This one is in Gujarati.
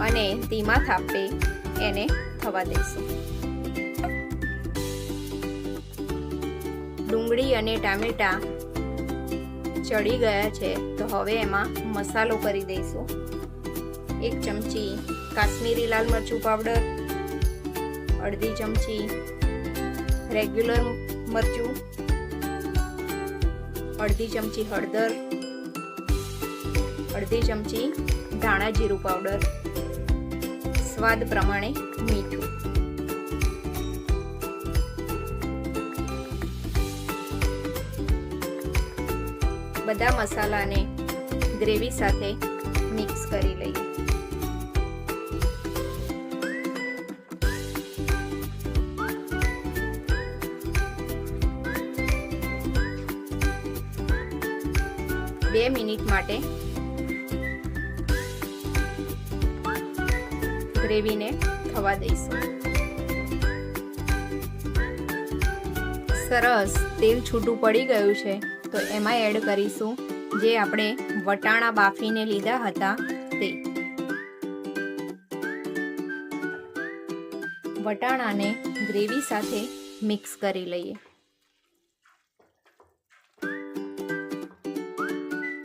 અને ધીમા તાપે એને થવા દઈશું. ડુંગળી અને ટામેટાં ચડી ગયા છે તો હવે એમાં મસાલો કરી દઈશું. 1 ચમચી કાશ્મીરી લાલ મરચું પાવડર, અડધી ચમચી રેગ્યુલર મરચું, અડધી ચમચી હળદર, અડધી ચમચી ધાણા જીરું પાવડર, સ્વાદ પ્રમાણે મીઠું. બધા મસાલાને ગ્રેવી સાથે મિક્સ કરી લઈએ. બે મિનિટ માટે ગ્રેવીને થવા દઈશું. સરસ તેલ છૂટું પડી ગયું છે તો એમાં એડ કરીશું જે આપણે વટાણા બાફીને લીધા હતા તે. વટાણાને ગ્રેવી સાથે મિક્સ કરી લઈએ.